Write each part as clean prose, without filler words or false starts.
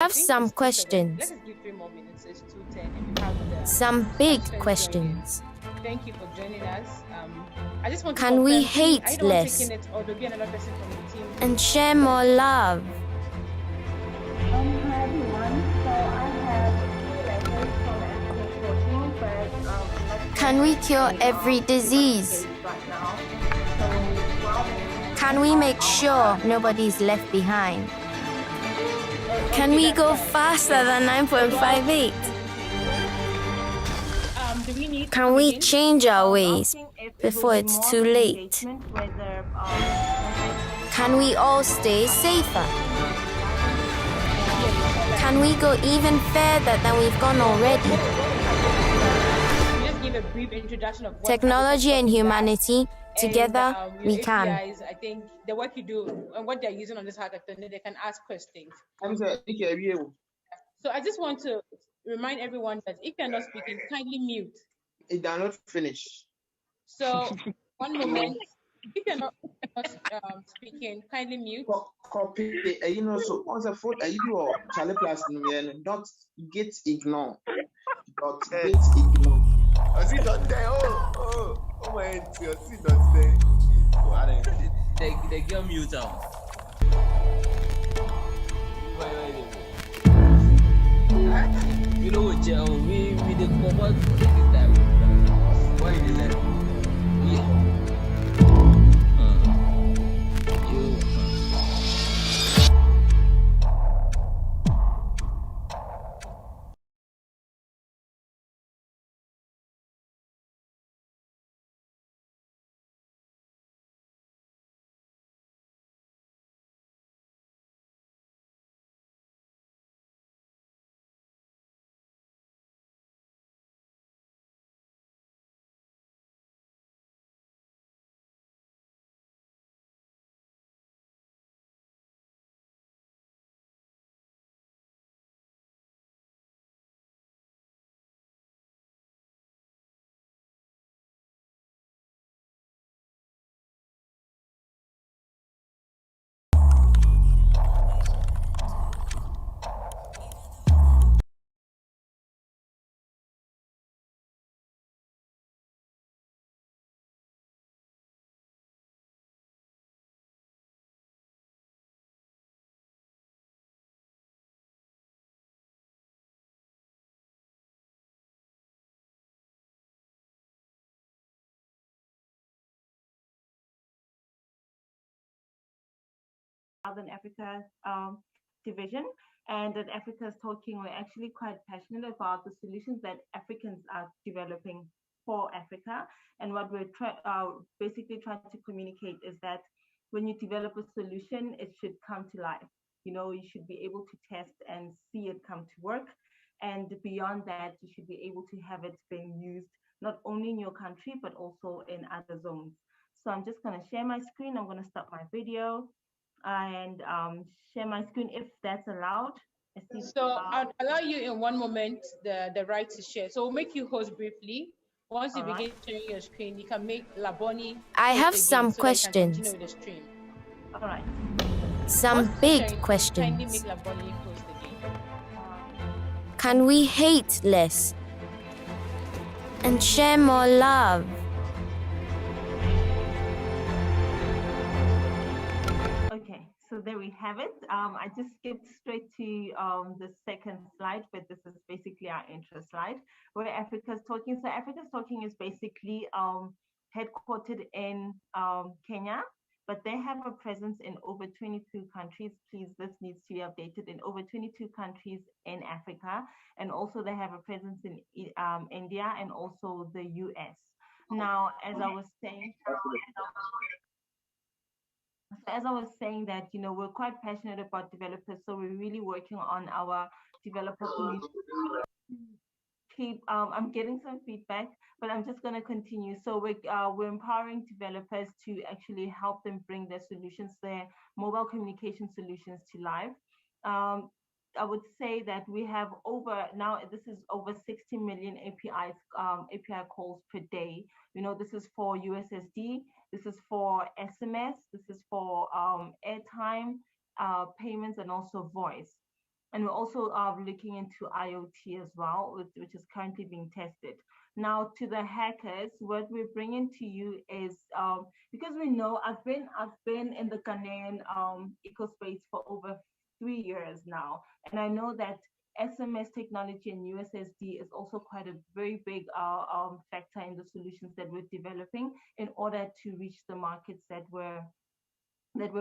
have think some it's 2:30. Let's questions. just give 3 more minutes. It's 2:10, and we have the Some big participants joining. questions. Thank you for joining us. I just want to Can we confirm, team, are you hate the one less taking it, or there'll be another person from the team? and share more love? Hi everyone. So I have two letters from African coaching, but I'm not Can we cure every disease? right now. So while Can we make sure nobody's left behind? Can Okay, we that's go fine. faster than 9.58? Do we need Can we begin? change our ways asking if it before will be it's more too of an late? engagement, whether Can we all stay safer? Can we go even further than we've gone already? Just give a brief introduction of what Technology and humanity, together and, we your can. APIs, I think the work you do and what they're using on this hackathon, they can ask questions. So I just want to remind everyone that if you're not speaking, kindly mute. It did not finish. So one moment, if you're not speaking, kindly mute. Copy, so on the phone, you or Charlie Plus, not get ignore. Dot get ignore. I see not there. Oh my head. I see not there. Oh, I didn't. They get mute out. You know what, Joe? We the cover this time. Why is that? Yeah. Southern Africa division. And at Africa's Talking, we're actually quite passionate about the solutions that Africans are developing for Africa. And what we're basically trying to communicate is that when you develop a solution, it should come to life. You should be able to test and see it come to work. And beyond that, you should be able to have it being used not only in your country, but also in other zones. So I'm just going to share my screen. I'm going to stop my video and share my screen if that's allowed. So I'll allow you in one moment the right to share. So we'll make you host briefly. Once you begin sharing your screen, you can make Laboni. I have some so questions. Continue with the stream. All right. Some big questions. Kindly make Laboni host again. Can we hate less and share more love? Okay, so there we have it. I just skipped straight to the second slide, but this is basically our intro slide where Africa's Talking. So Africa's Talking is basically headquartered in Kenya, but they have a presence in over 22 countries. Please, this needs to be updated, in over 22 countries in Africa. And also they have a presence in India and also the US. Now, as I was saying, that, we're quite passionate about developers. So we're really working on our developer community. I'm getting some feedback, but I'm just going to continue. So we're empowering developers to actually help them bring their solutions, their mobile communication solutions to life. I would say that we have this is over 60 million API calls per day. This is for USSD, this is for SMS, this is for airtime, payments, and also voice. And we're also looking into IoT as well, which is currently being tested. Now, to the hackers, what we're bringing to you is because we know I've been in the Ghanaian ecospace for over 3 years now, and I know that SMS technology and USSD is also quite a very big factor in the solutions that we're developing in order to reach the markets that we're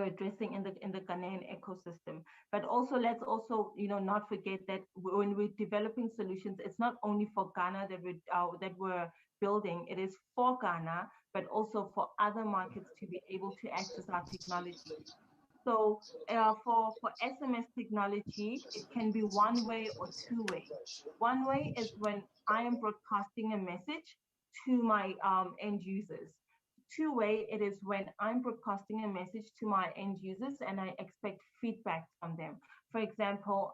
addressing in the Ghanaian ecosystem. But also, let's also not forget that when we're developing solutions, it's not only for Ghana that we're building. It is for Ghana, but also for other markets to be able to access our technology. So for SMS technology, it can be one way or two way. One way is when I am broadcasting a message to my end users. Two way, it is when I'm broadcasting a message to my end users and I expect feedback from them. For example,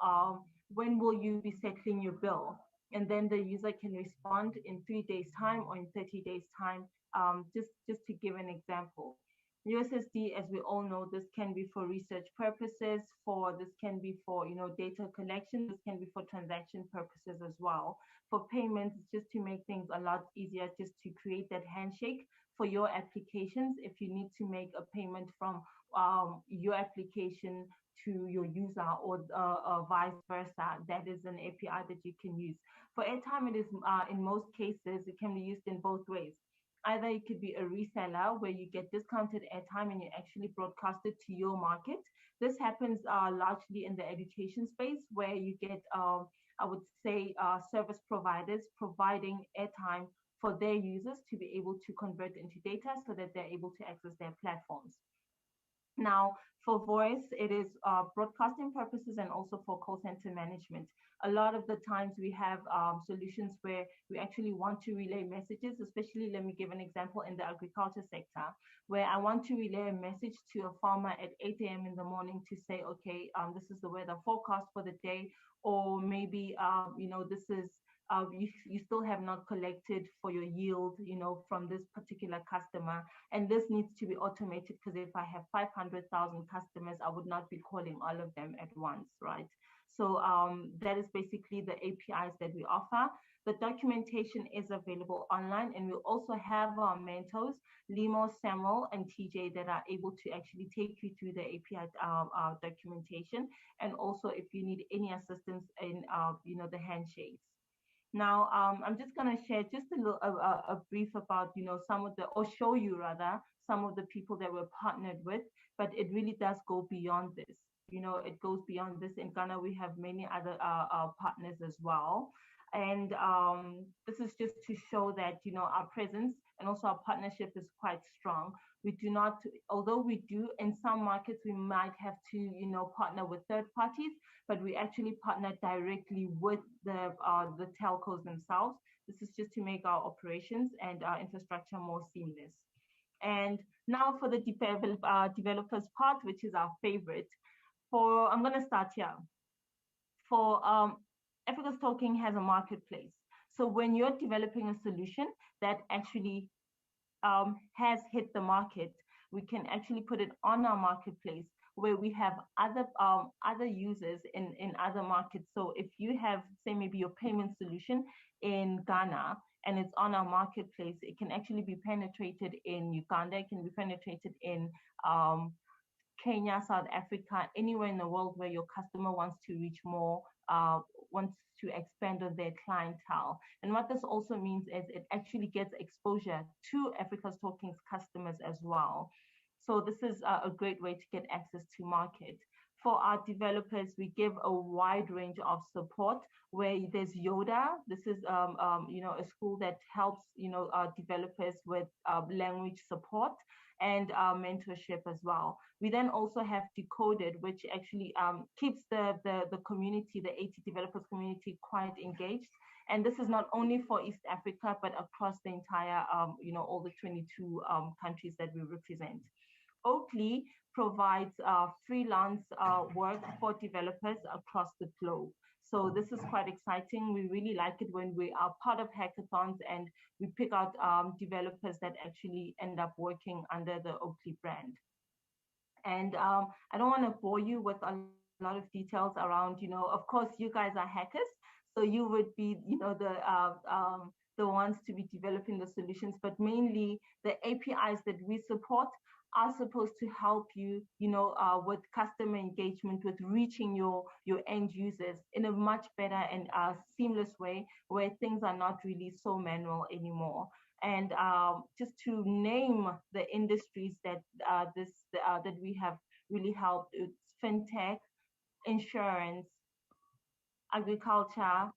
when will you be settling your bill? And then the user can respond in 3 days time or in 30 days time, just to give an example. USSD, as we all know, this can be for research purposes, this can be for data collection, this can be for transaction purposes as well. For payments, just to make things a lot easier, just to create that handshake for your applications. If you need to make a payment from your application to your user or vice versa, that is an API that you can use. For airtime, it is in most cases, it can be used in both ways. Either it could be a reseller where you get discounted airtime and you actually broadcast it to your market. This happens largely in the education space where you get, I would say, service providers providing airtime for their users to be able to convert into data so that they're able to access their platforms. Now, for voice, it is broadcasting purposes and also for call center management. A lot of the times we have solutions where we actually want to relay messages, especially, let me give an example, in the agriculture sector, where I want to relay a message to a farmer at 8 a.m. in the morning to say, okay, this is the weather forecast for the day, or maybe, this is you still have not collected for your yield, from this particular customer. And this needs to be automated because if I have 500,000 customers, I would not be calling all of them at once, right? So that is basically the APIs that we offer. The documentation is available online, and we also have our mentors, Limo, Samuel, and TJ, that are able to actually take you through the API documentation, and also if you need any assistance in the handshakes. Now, I'm just going to share just a brief about, some of or show you rather, some of the people that we're partnered with, but it really does go beyond this. It goes beyond this. In Ghana, we have many other partners as well. And this is just to show that, our presence and also our partnership is quite strong. We do not, although we do, in some markets, we might have to, partner with third parties, but we actually partner directly with the telcos themselves. This is just to make our operations and our infrastructure more seamless. And now for the developers part, which is our favorite. I'm going to start here. For Africa's Talking has a marketplace. So when you're developing a solution that actually has hit the market, we can actually put it on our marketplace where we have other users in other markets. So if you have, say, maybe your payment solution in Ghana and it's on our marketplace, it can actually be penetrated in Uganda, it can be penetrated in Kenya, South Africa, anywhere in the world where your customer wants to reach more, wants to expand on their clientele. And what this also means is it actually gets exposure to Africa's Talking's customers as well. So this is a great way to get access to market. For our developers, we give a wide range of support where there's Yoda. This is a school that helps developers with language support and mentorship as well. We then also have Decoded, which actually keeps the community, the 80 developers community, quite engaged. And this is not only for East Africa, but across the entire, all the 22 countries that we represent. Oakley provides freelance work for developers across the globe. So this is quite exciting. We really like it when we are part of hackathons and we pick out developers that actually end up working under the Oakley brand. And I don't want to bore you with a a lot of details around, of course, you guys are hackers, so you would be, the ones to be developing the solutions, but mainly the APIs that we support are supposed to help you, with customer engagement, with reaching your end users in a much better and seamless way, where things are not really so manual anymore. And just to name the industries that that we have really helped, it's fintech, insurance, agriculture,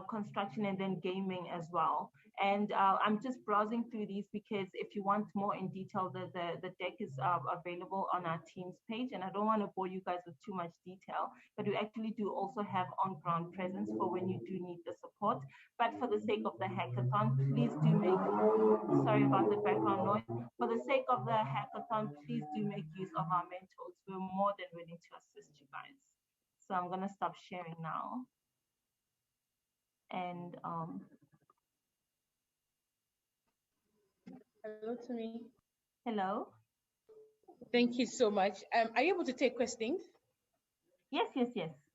construction, and then gaming as well. And I'm just browsing through these because if you want more in detail, the deck is available on our Teams page. And I don't want to bore you guys with too much detail, but we actually do also have on-ground presence for when you do need the support. But for the sake of the hackathon, please do make, sorry about the background noise. For the sake of the hackathon, please do make use of our mentors. We're more than willing to assist you guys. So I'm going to stop sharing now. And hello to me. Hello. Thank you so much. Are you able to take questions? Yes.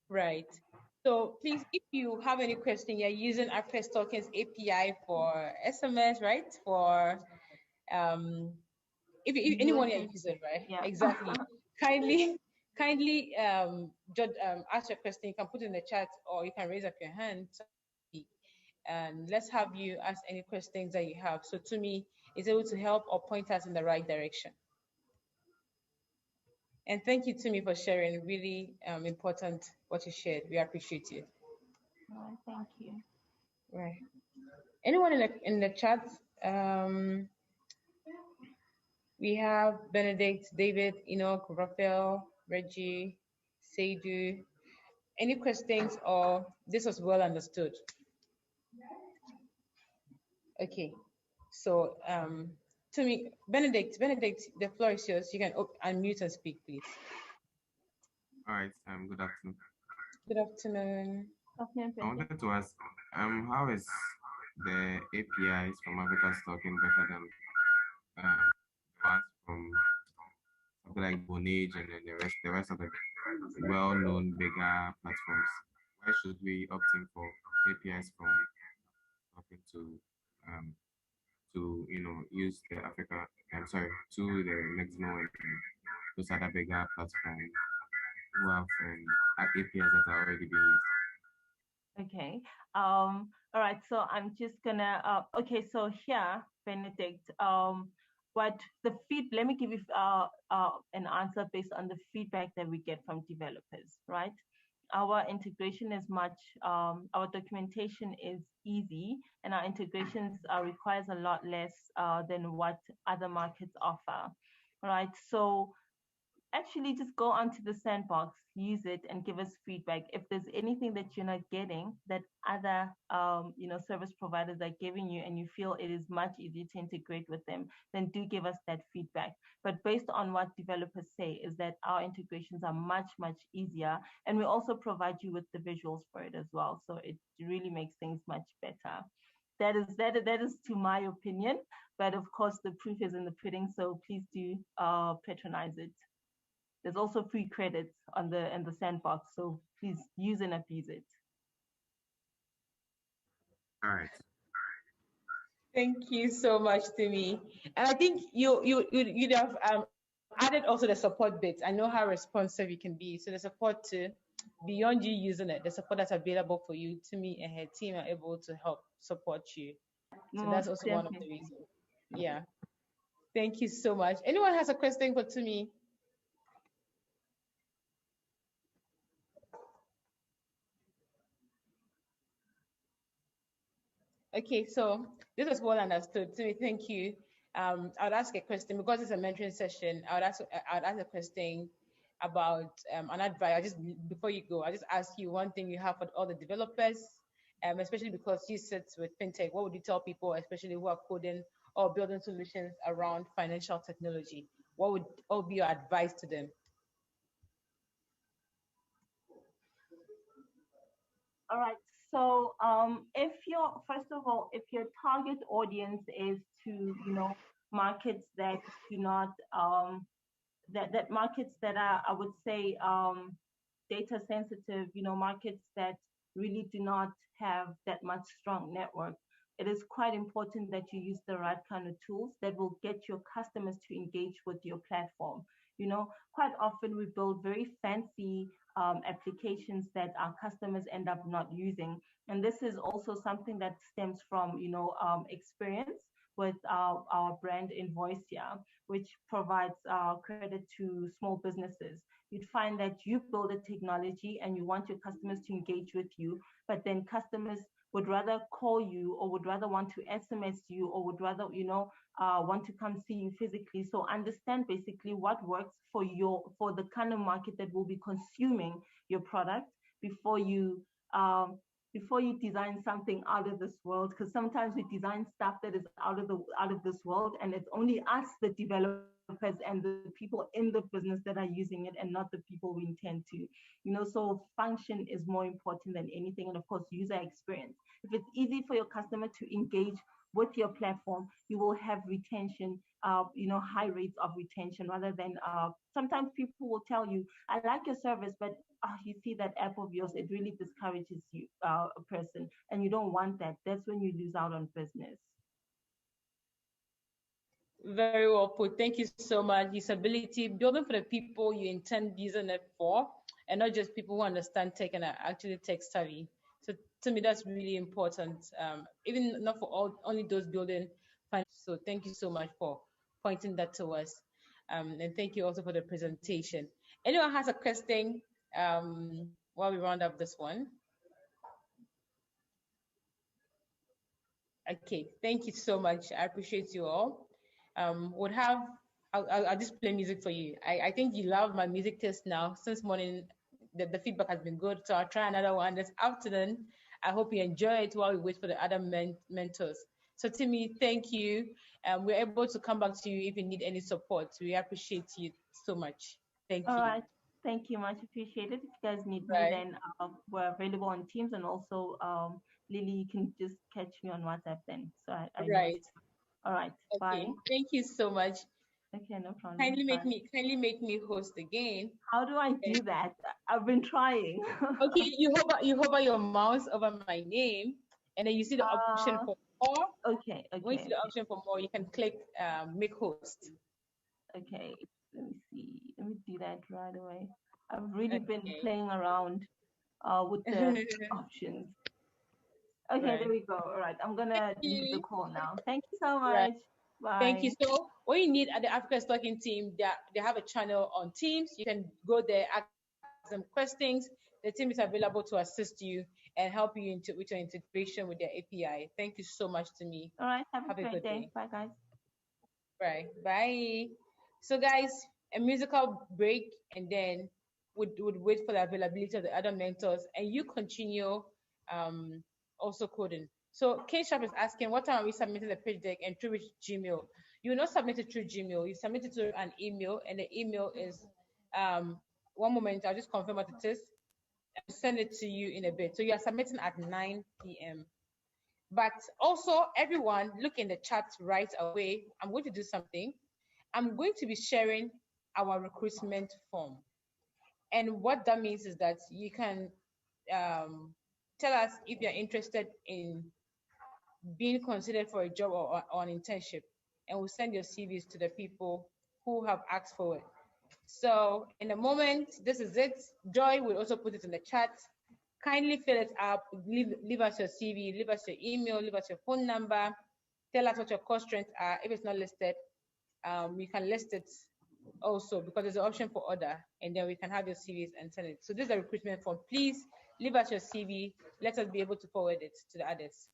Right. So please, if you have any question, you're using Access Tokens API for SMS, right? For if anyone you're using, right? Yeah. Exactly. kindly ask your question. You can put it in the chat, or you can raise up your hand. And let's have you ask any questions that you have. So to me, it's able to help or point us in the right direction. And thank you, Tumi, for sharing. Really important what you shared. We appreciate you. Thank you. Right. Anyone in the chat? We have Benedict, David, Enoch, Raphael, Reggie, Seidu. Any questions, or this was well understood? Okay. So Tumi, Benedict, the floor is yours. You can unmute and speak, please. All right. Good afternoon. Good afternoon. I wanted to ask, how is the APIs from Africa Stocking better than the ones from something like Bonage and then the rest of the well-known bigger platforms? Why should we opt in for APIs from Stocking to use the Africa? I'm sorry, to the Nexmo and those other bigger platforms who have APIs that are already being used? Okay. All right. So I'm just gonna. Okay. So here, Benedict. Let me give you an answer based on the feedback that we get from developers. Right. Our integration is much. Our documentation is easy, and our integrations requires a lot less than what other markets offer. Right. So actually just go onto the sandbox, use it, and give us feedback. If there's anything that you're not getting that other service providers are giving you and you feel it is much easier to integrate with them, then do give us that feedback. But based on what developers say is that our integrations are much easier, and we also provide you with the visuals for it as well, so it really makes things much better. That is to my opinion, but of course the proof is in the pudding, so please do patronize it. There's also free credits in the sandbox, so please use and abuse it. All right. Thank you so much, Tumi. And I think you'd have added also the support bit. I know how responsive you can be. So the support beyond you using it, the support that's available for you, Tumi and her team are able to help support you. So that's also one of the reasons. Yeah. Thank you so much. Anyone has a question for Tumi? Okay, so this was well understood. Tumi, thank you. I would ask a question because it's a mentoring session. I would ask a question about an advice. Before you go, I just ask you one thing you have for all the developers, especially because you sit with fintech. What would you tell people, especially who are coding or building solutions around financial technology? What would be your advice to them? All right. So if your target audience is to markets that do not that markets that are, I would say, data sensitive, markets that really do not have that much strong network, it is quite important that you use the right kind of tools that will get your customers to engage with your platform. Quite often we build very fancy applications that our customers end up not using. And this is also something that stems from, experience with our brand Invoicia, which provides credit to small businesses. You'd find that you build a technology and you want your customers to engage with you, but then customers would rather call you or would rather want to SMS you or would rather, want to come see you physically. So understand basically what works for the kind of market that will be consuming your product before you design something out of this world, because sometimes we design stuff that is out of this world, and it's only us, the developers and the people in the business, that are using it, and not the people we intend to. So function is more important than anything, and of course, user experience. If it's easy for your customer to engage with your platform, you will have retention, high rates of retention, rather than sometimes people will tell you, I like your service, but you see that app of yours, it really discourages you, a person, and you don't want that. That's when you lose out on business. Very well put. Thank you so much. Usability, building for the people you intend using it for, and not just people who understand tech and are actually tech savvy. So to me, that's really important. Even not for only those building. So thank you so much for pointing that to us. And thank you also for the presentation. Anyone has a question while we round up this one? Okay, thank you so much. I appreciate you all. I'll just play music for you. I think you love my music taste now. Since morning, the feedback has been good. So I'll try another one this afternoon. I hope you enjoy it while we wait for the other mentors. So Timmy, thank you. We're able to come back to you if you need any support. We appreciate you so much. Thank you. All right. Thank you, much appreciated. If you guys need me, then we're available on Teams, and also Lily, you can just catch me on WhatsApp then. So I right. All right. Okay. Bye. Thank you so much. Okay, no problem. Kindly make me host again. How do I do that? I've been trying. Okay, you hover your mouse over my name, and then you see the option for more. Okay. When you see the option for more, you can click make host. Okay, let me see. Let me do that right away. I've really been playing around with the options. Okay, there we go. All right, I'm gonna leave the call now. Thank you so much. Right. Bye. Thank you. So what you need at the Africa Stocking team, they have a channel on Teams. You can go there, ask them questions. The team is available to assist you and help you with your integration with their API. Thank you so much to me. All right, have a great day. Bye, guys. Right, bye. So guys, a musical break, and then would wait for the availability of the other mentors, and you continue also coding. So K Sharp is asking, what time are we submitting the pitch deck and through which Gmail? You will not submit it through Gmail. You submit it to an email, and the email is one moment. I'll just confirm what it is and send it to you in a bit. So you are submitting at 9 p.m. But also, everyone, look in the chat right away. I'm going to do something. I'm going to be sharing our recruitment form. And what that means is that you can tell us if you're interested in being considered for a job or an internship. And we'll send your CVs to the people who have asked for it. So in a moment, this is it. Joy will also put it in the chat. Kindly fill it up, leave us your CV, leave us your email, leave us your phone number, tell us what your core strengths are. If it's not listed, you can list it also, because there's an option for order, and then we can have your CVs and send it. So this is a recruitment form. Please leave us your CV. Let us be able to forward it to the others.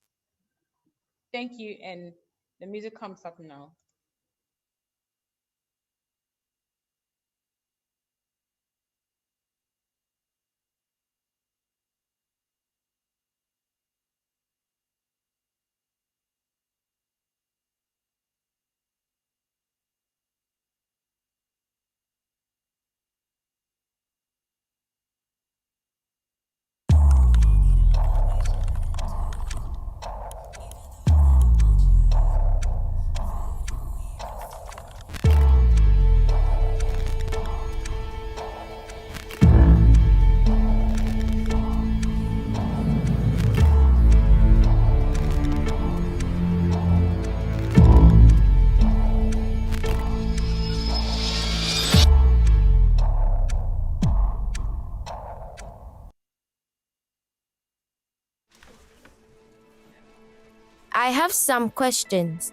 Thank you, and the music comes up now. I have some questions.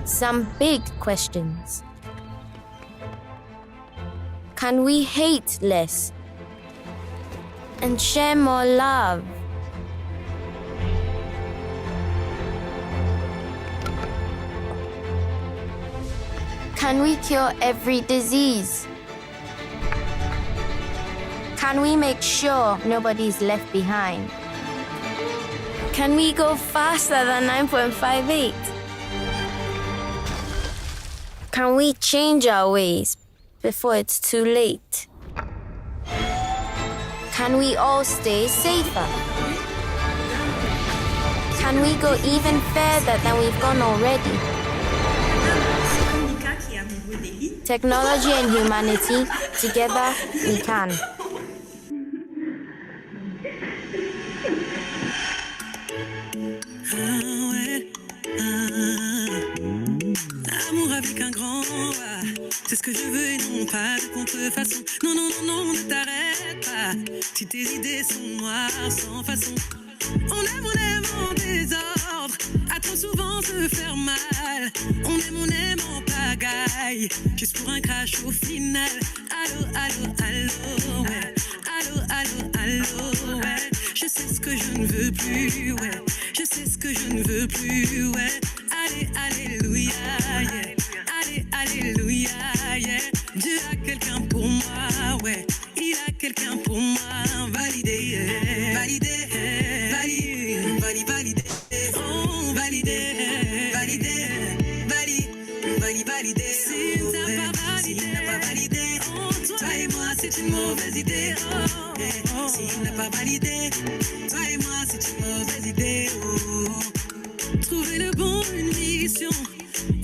Some big questions. Can we hate less and share more love? Can we cure every disease? Can we make sure nobody's left behind? Can we go faster than 9.58? Can we change our ways before it's too late? Can we all stay safer? Can we go even further than we've gone already? Technology and humanity, together we can. Amour avec un grand A, c'est ce que je veux et non pas de contrefaçon. Non, non, non, non, ne t'arrête pas. Si tes idées sont noires, sans façon. On aime en désordre, à trop souvent se faire mal. On aime en pagaille, juste pour un crash au final. Allô, allô, allô, ouais. Allô, allô, allô, ouais. Je sais ce que je ne veux plus, ouais. Je sais ce que je ne veux plus, ouais. Allez, alléluia, yeah. Allez, alléluia, yeah. Dieu a quelqu'un pour moi, ouais. Il a quelqu'un pour moi, validé, yeah. Validé, yeah. Validé, oh, validé, validé, validé. Si tu n'as pas validé, oh, toi et moi c'est une mauvaise idée, oh. Si tu n'as pas validé, toi et moi c'est une mauvaise idée, oh. Trouver le bon, une mission,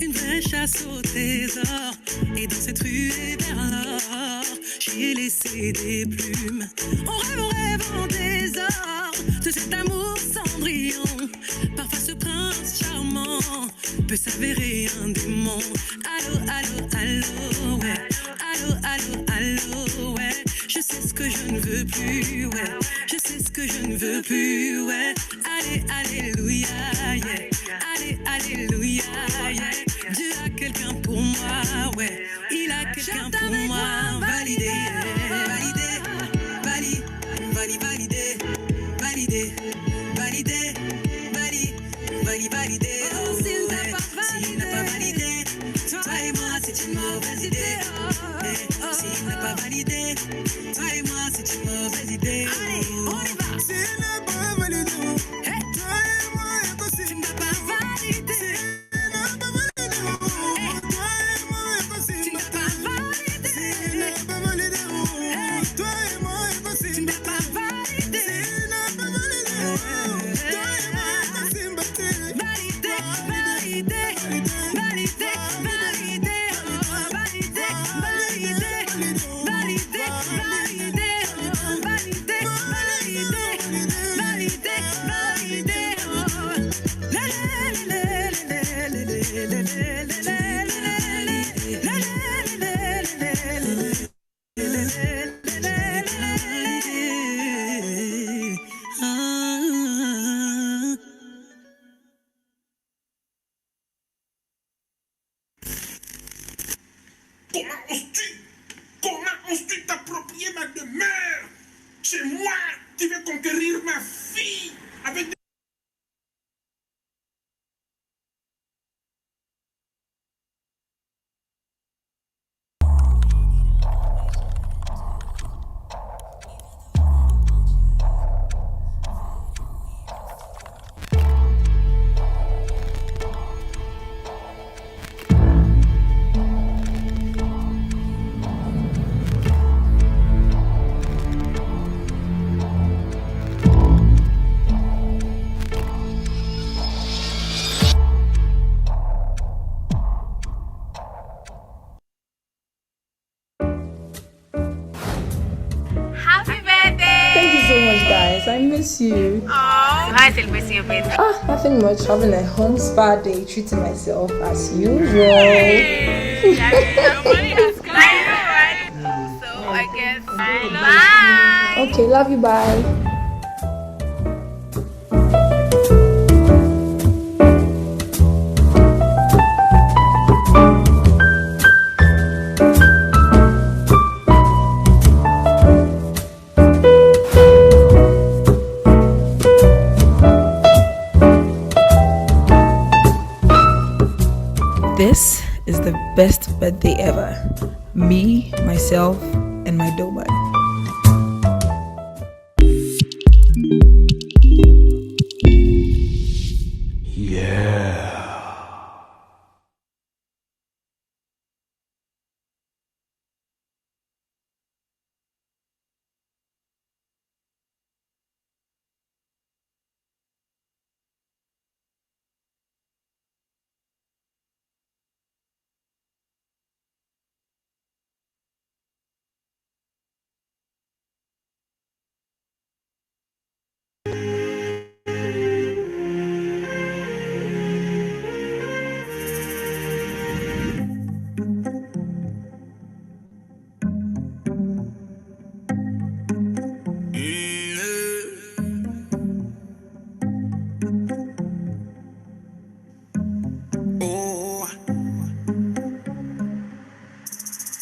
une vraie chasse au trésor. Et dans cette ruée vers l'or, j'ai laissé des plumes. On rêve en désordre de cet amour cendrillon. Parfois ce prince charmant peut s'avérer un démon. Allô, allô, allô, ouais. Allô, allô, allô, ouais. Je sais ce que je ne veux plus, ouais. Je sais ce que je ne veux plus, ouais. Allez, alléluia, yeah. Allez, alléluia, yeah. Dieu a quelqu'un pour moi, ouais. Il a quelqu'un pour moi, validé, validé, validé, validé, validé, validé, validé, validé. Oh, s'il n'a pas validé, toi et moi c'est une mauvaise idée. S'il n'a pas validé, toi et moi c'est une mauvaise idée. Allez, on y va. S'il n'a pas validé, toi et moi tu n'as pas validé. S'il n'a pas validé, toi et moi tu n'as pas validé. S'il n'a pas validé, toi et moi tu n'as pas validé. S'il n'a pas validé, toi et moi validé, validé, validé, validé, Comment oses-tu t'approprier ma demeure? C'est moi qui vais conquérir ma fille avec des... I miss you. Hi, celebrating your birthday. Nothing much. Having a home spa day, treating myself as usual. Hey, nobody has come. I know, right? So I guess bye. Okay, love you. Bye. best birthday ever. Me, myself, and my doorman.